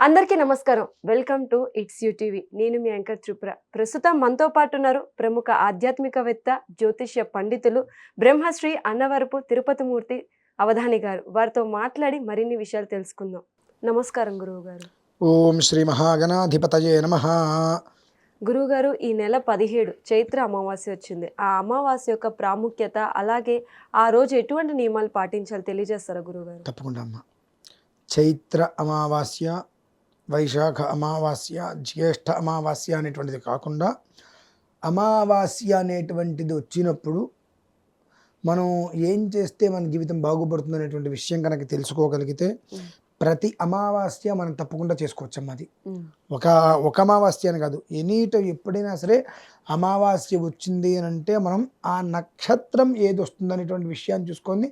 అందరికీ నమస్కారం. Welcome to it's you TV. నేను మీ యాంకర్ త్రిపుర. ప్రస్తుతం మనతో పాటు ఉన్నారు ప్రముఖ ఆధ్యాత్మికవేత్త, జ్యోతిష్య పండితులు బ్రహ్మశ్రీ అన్నవరపు తిరుపతిమూర్తి అవధాని గారు. వారితో మాట్లాడి మరిన్ని విషయాలు తెలుసుకుందాం. నమస్కారం గురువుగారు. ఓం శ్రీ మహాగణాధిపతయే నమః. గురువుగారు, ఈ నెల 17 చైత్ర అమావాస్య వచ్చింది. ఆ అమావాస్య యొక్క ప్రాముఖ్యత, అలాగే ఆ రోజు ఎటువంటి నియమాలు పాటించాలో తెలియజేస్తారా గురువుగారు? తప్పకుండా అమ్మ. చైత్ర అమావాస్య, వైశాఖ అమావాస్య, జ్యేష్ఠ అమావాస్య అనేటువంటిది కాకుండా అమావాస్య అనేటువంటిది వచ్చినప్పుడు మనం ఏం చేస్తే మన జీవితం బాగుపడుతుంది అనేటువంటి విషయం కనుక తెలుసుకోగలిగితే ప్రతి అమావాస్య మనం తప్పకుండా చేసుకోవచ్చమ్మా. అది ఒక అమావాస్య అని కాదు, ఎప్పుడైనా సరే అమావాస్య వచ్చింది అని అంటే మనం ఆ నక్షత్రం ఏది వస్తుంది అనేటువంటి విషయాన్ని చూసుకొని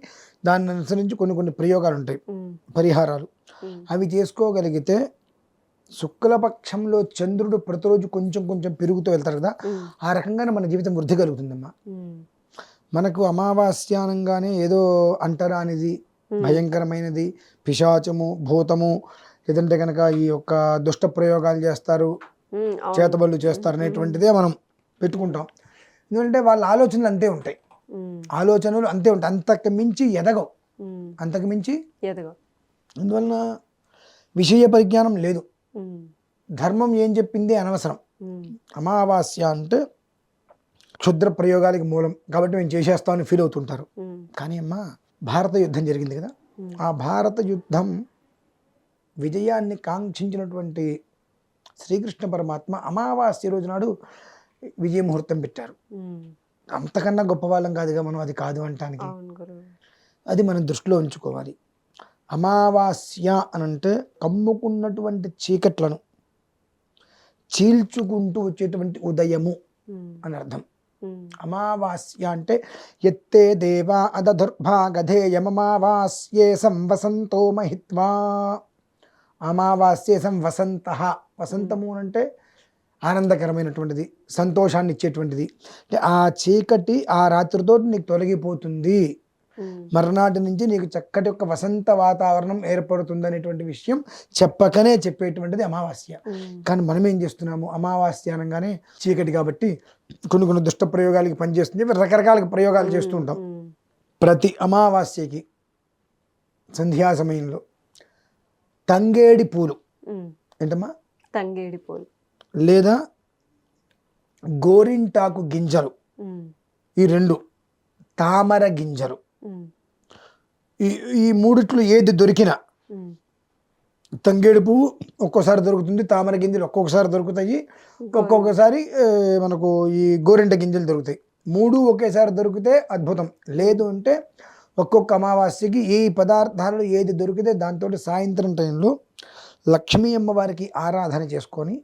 దాన్ని అనుసరించి కొన్ని ప్రయోగాలు ఉంటాయి, పరిహారాలు. అవి చేసుకోగలిగితే శుక్లపక్షంలో చంద్రుడు ప్రతిరోజు కొంచెం పెరుగుతూ వెళ్తారు కదా, ఆ రకంగానే మన జీవితం వృద్ధి కలుగుతుందమ్మా. మనకు అమావాస్య అనగానే ఏదో అంటరానిది, భయంకరమైనది, పిశాచము, భూతము, లేదంటే కనుక ఈ యొక్క దుష్ట ప్రయోగాలు చేస్తారు, చేతబళ్ళు చేస్తారు అనేటువంటిదే మనం పెట్టుకుంటాం. ఎందుకంటే వాళ్ళ ఆలోచనలు అంతే ఉంటాయి, అంతకు మించి ఎదగవు. అందువలన విషయ పరిజ్ఞానం లేదు, ధర్మం ఏం చెప్పింది అనవసరం. అమావాస్య అంటే క్షుద్ర ప్రయోగాలకి మూలం కాబట్టి మేము చేసేస్తామని ఫీల్ అవుతుంటారు. కానీ అమ్మా, భారత యుద్ధం జరిగింది కదా, ఆ భారత యుద్ధం విజయాన్ని కాంక్షించినటువంటి శ్రీకృష్ణ పరమాత్మ అమావాస్య రోజు నాడు విజయ ముహూర్తం పెట్టారు. అంతకన్నా గొప్ప వాళ్ళం కాదుగా మనం అది కాదు అంటానికి. అది మనం దృష్టిలో ఉంచుకోవాలి. అమావాస్య అనంటే కమ్ముకున్నటువంటి చీకట్లను చీల్చుకుంటూ వచ్చేటువంటి ఉదయము అని అర్థం. అమావాస్య అంటే ఎత్తే దేవా అదధుర్భాగధేయమమావాస్యే సంవసంతో మహిత్వా. అమావాస్యే సంవసంత, వసంతము అంటే ఆనందకరమైనటువంటిది, సంతోషాన్ని ఇచ్చేటువంటిది. అంటే ఆ చీకటి ఆ రాత్రితో నీకు తొలగిపోతుంది, మర్నాటి నుంచి నీకు చక్కటి ఒక వసంత వాతావరణం ఏర్పడుతుంది అనేటువంటి విషయం చెప్పకనే చెప్పేటువంటిది అమావాస్య. కానీ మనం ఏం చేస్తున్నాము, అమావాస్య అనగానే చీకటి కాబట్టి కొన్ని దుష్ట ప్రయోగాలకి పనిచేస్తుంది, రకరకాల ప్రయోగాలు చేస్తూ ఉంటాం. ప్రతి అమావాస్యకి సంధ్యా సమయంలో తంగేడి పూలు, ఏంటమ్మా, తంగేడి పూలు లేదా గోరింటాకు గింజలు, ఈ రెండు, తామర గింజలు, ఈ మూడిట్లో ఏది దొరికినా, తంగేడు పువ్వు ఒక్కోసారి దొరుకుతుంది, తామర గింజలు ఒక్కొక్కసారి దొరుకుతాయి, ఒక్కొక్కసారి మనకు ఈ గోరింట గింజలు దొరుకుతాయి. మూడు ఒకేసారి దొరికితే అద్భుతం. లేదు అంటే ఒక్కొక్క అమావాస్యకి ఈ పదార్థాలు ఏది దొరికితే దాంతో సాయంత్రం టైంలో లక్ష్మీ అమ్మవారికి ఆరాధన చేసుకొని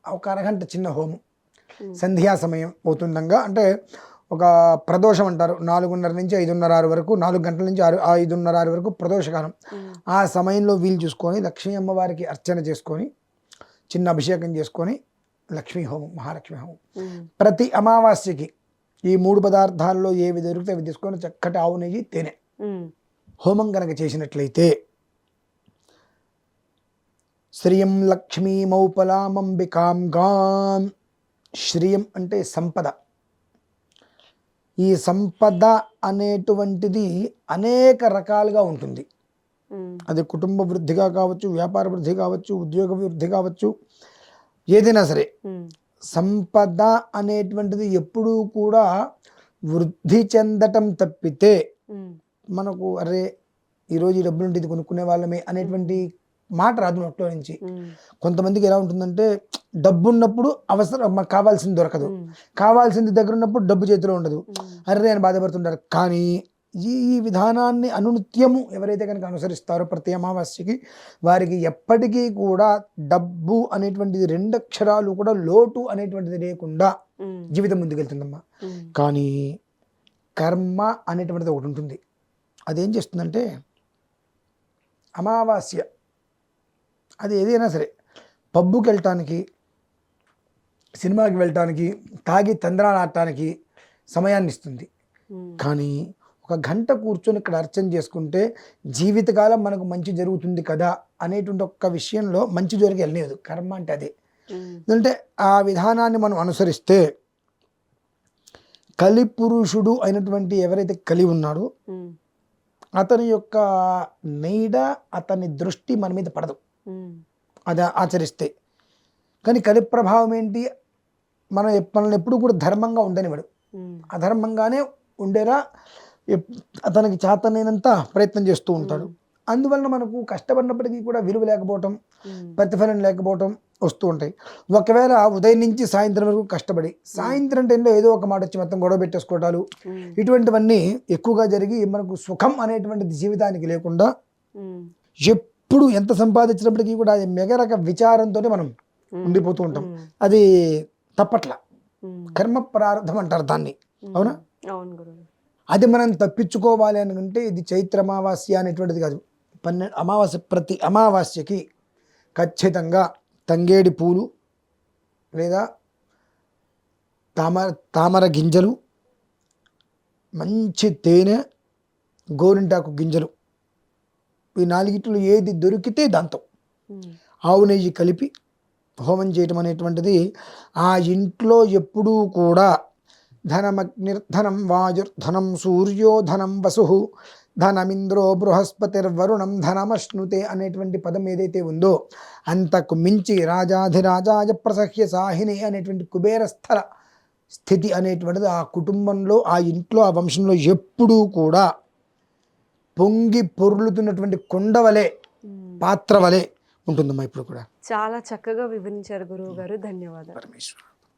ఒక అరగంట చిన్న హోమం, సంధ్యా సమయం అవుతుండగా, అంటే ఒక ప్రదోషం అంటారు, 4:30 నుంచి 5:30 వరకు, 4 గంటల నుంచి 5:30 వరకు ప్రదోషకాలం. ఆ సమయంలో వీలు చూసుకొని లక్ష్మీ అమ్మవారికి అర్చన చేసుకొని చిన్న అభిషేకం చేసుకొని లక్ష్మీ హోమం, మహాలక్ష్మి హోమం. ప్రతి అమావాస్యకి ఈ 3 పదార్థాల్లో ఏవి దొరికితే అవి తీసుకొని చక్కటి ఆవు నెయ్యి, తేనె హోమం కనుక చేసినట్లయితే శ్రియం లక్ష్మీమౌపలామంబికాం గాం. శ్రియం అంటే సంపద. ఈ సంపద అనేటువంటిది అనేక రకాలుగా ఉంటుంది. అది కుటుంబ వృద్ధిగా కావచ్చు, వ్యాపార వృద్ధి కావచ్చు, ఉద్యోగ వృద్ధి కావచ్చు, ఏదైనా సరే సంపద అనేటువంటిది ఎప్పుడూ కూడా వృద్ధి చెందటం తప్పితే మనకు అరే ఈరోజు ఈ డబ్బులు ఉంటే ఇది కొనుక్కునే వాళ్ళమే అనేటువంటి మాట రాదు నోట్లో నుంచి. కొంతమందికి ఎలా ఉంటుందంటే, డబ్బు ఉన్నప్పుడు అవసరం కావాల్సింది దొరకదు, కావాల్సింది దగ్గర ఉన్నప్పుడు డబ్బు చేతిలో ఉండదు, అరే అని బాధపడుతుంటారు. కానీ ఈ విధానాన్ని అనునిత్యము ఎవరైతే కనుక అనుసరిస్తారో ప్రతి అమావాస్యకి, వారికి ఎప్పటికీ కూడా డబ్బు అనేటువంటిది 2 అక్షరాలు కూడా లోటు అనేటువంటిది లేకుండా జీవితం ముందుకెళ్తుందమ్మా. కానీ కర్మ అనేటువంటిది ఒకటి ఉంటుంది. అదేం చేస్తుందంటే, అమావాస్య అది ఏదైనా సరే పబ్బుకి వెళ్ళటానికి, సినిమాకి వెళ్ళటానికి, తాగి తంద్రాలు ఆడటానికి సమయాన్ని ఇస్తుంది. కానీ ఒక గంట కూర్చొని ఇక్కడ అర్చన చేసుకుంటే జీవితకాలం మనకు మంచి జరుగుతుంది కదా అనేటువంటి ఒక్క విషయంలో మంచి జరిగి వెళ్ళలేదు. కర్మ అంటే అదే. ఎందుకంటే ఆ విధానాన్ని మనం అనుసరిస్తే కలి పురుషుడు అయినటువంటి ఎవరైతే కలి ఉన్నాడో అతని యొక్క నీడ, అతని దృష్టి మన మీద పడదు అది ఆచరిస్తే. కానీ కలి ప్రభావం ఏంటి, మనల్ని ఎప్పుడు కూడా ధర్మంగా ఉండనివాడు. అధర్మంగానే ఉండేలా అతనికి చేతనైనంత ప్రయత్నం చేస్తూ ఉంటాడు. అందువలన మనకు కష్టపడినప్పటికీ కూడా విలువ లేకపోవటం, ప్రతిఫలం లేకపోవటం వస్తూ ఉంటాయి. ఒకవేళ ఉదయం నుంచి సాయంత్రం వరకు కష్టపడి సాయంత్రం టైంలో ఏదో ఒక మాట వచ్చి మొత్తం గొడవ పెట్టేసుకోవటాలు, ఇటువంటివన్నీ ఎక్కువగా జరిగి మనకు సుఖం అనేటువంటిది జీవితానికి లేకుండా ఎప్పుడు ఎంత సంపాదించినప్పటికీ కూడా అది మెగరక విచారంతోనే మనం ఉండిపోతూ ఉంటాం. అది తప్పట్ల, కర్మ ప్రారంధం అంటారు దాన్ని. అవునా? అది మనం తప్పించుకోవాలి అనుకుంటే ఇది చైత్ర అమావాస్య అనేటువంటిది కాదు. 12 అమావాస్య, ప్రతి అమావాస్యకి ఖచ్చితంగా తంగేడి పూలు లేదా తామర గింజలు, మంచి తేనె, గోరింటాకు గింజలు, ఈ 4 ఏది దొరికితే దాంతో ఆవు నెయ్యి కలిపి హోమం చేయటం అనేటువంటిది ఆ ఇంట్లో ఎప్పుడూ కూడా ధనమగ్నిర్ధనం వాయుర్ధనం సూర్యోధనం వసు ధనమింద్రో బృహస్పతిర్వరుణం ధనమశ్నుతే అనేటువంటి పదం ఏదైతే ఉందో అంతకు మించి రాజాధిరాజాయ ప్రసహ్య సాహిని అనేటువంటి కుబేరస్థల స్థితి అనేటువంటిది ఆ కుటుంబంలో, ఆ ఇంట్లో, ఆ వంశంలో ఎప్పుడూ కూడా పొంగి పొర్లుతున్నటువంటి కొండవలే, పాత్ర వలె ఉంటుందమ్మా ఇప్పుడు కూడా. చాలా చక్కగా వివరించారు గురువు గారు. ధన్యవాదాలు. పరమేశ్వర.